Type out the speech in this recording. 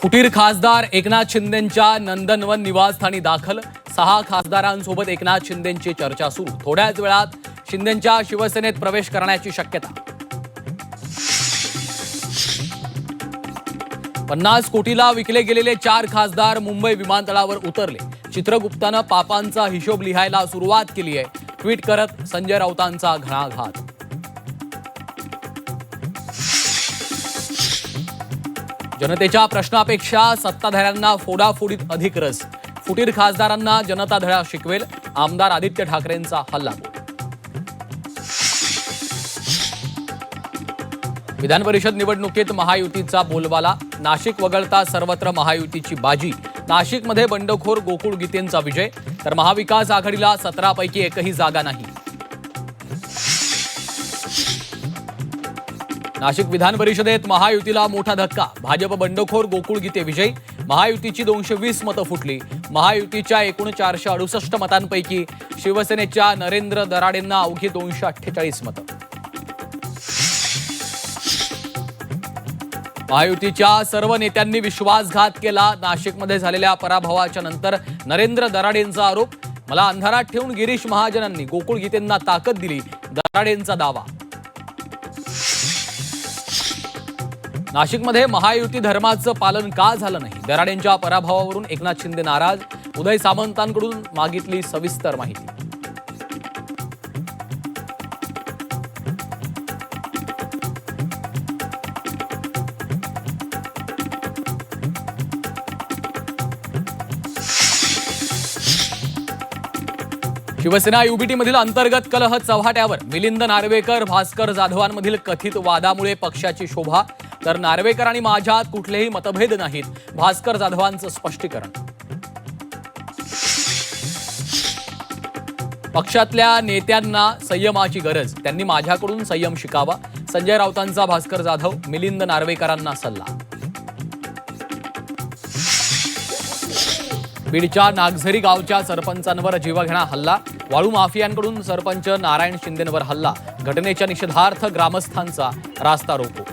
फुटीर खासदार एकनाथ शिंदेंच्या नंदनवन निवासस्थानी दाखल 6 खासदारांसोबत एकनाथ शिंदेंची चर्चा सुरू। थोड्याच वेळात शिंदेंच्या शिवसेनेत प्रवेश करण्याची शक्यता। 50 कोटीला विकले गेलेले 4 खासदार मुंबई विमानतळावर उतरले। चित्रगुप्तानं पापांचा हिशोब लिहायला सुरुवात केली आहे। ट्विट करत संजय राऊतांचा घणाघात। जनतेच्या प्रश्नापेक्षा सत्ताधाऱ्यांना फोडाफोडीत अधिक रस। फुटीर खासदारांना जनता धडा शिकवेल, आमदार आदित्य ठाकरेंचा हल्लाबोल। विधान परिषद निवडणुकीत महायुतीचा बोलबाला। नाशिक वगळता सर्वत्र महायुतीची बाजी। नाशिकमध्ये बंडखोर गोकुळ गीतेंचा विजय, तर महाविकास आघाडीला 17 पैकी एकही जागा नाही। नाशिक विधान परिषदेत महायुतीला मोठा धक्का। भाजप बंडखोर गोकुळ गीते विजयी। महायुतीची 220 मतं फुटली। महायुतीच्या एकूण 468 मतांपैकी शिवसेनेच्या नरेंद्र दराडेंना अवघी 248 मतं। महायुतीच्या सर्व नेत्यांनी विश्वासघात केला। नाशिकमध्ये झालेल्या पराभवाच्या नंतर नरेंद्र दराडेंचा आरोप। मला अंधारात ठेवून गिरीश महाजनांनी गोकुळ गीतेंना ताकद दिली, दराडेंचा दावा। नाशिकमध्ये महायुती धर्माचं पालन का झालं नाही? दराडेंच्या पराभवावरून एकनाथ शिंदे नाराज। उदय सामंतांकडून मागितली सविस्तर माहिती। शिवसेना युबीटी मधील अंतर्गत कलह चव्हाट्यावर। मिलिंद नार्वेकर भास्कर जाधवांमधील कथित वादामुळे पक्षाची शोभा, तर नार्वेकर आणि माझ्यात कुठलेही मतभेद नाहीत, भास्कर जाधवांचं स्पष्टीकरण। पक्षातल्या नेत्यांना संयमाची गरज, त्यांनी माझ्याकडून संयम शिकावा। संजय राऊतांचा भास्कर जाधव, मिलिंद नार्वेकरांना सल्ला। बीडच्या नागझरी गावच्या सरपंचांवर जीवघेणा हल्ला। वाळू माफियांकडून सरपंच नारायण शिंदेंवर हल्ला। घटनेच्या निषेधार्थ ग्रामस्थांचा रास्ता रोको।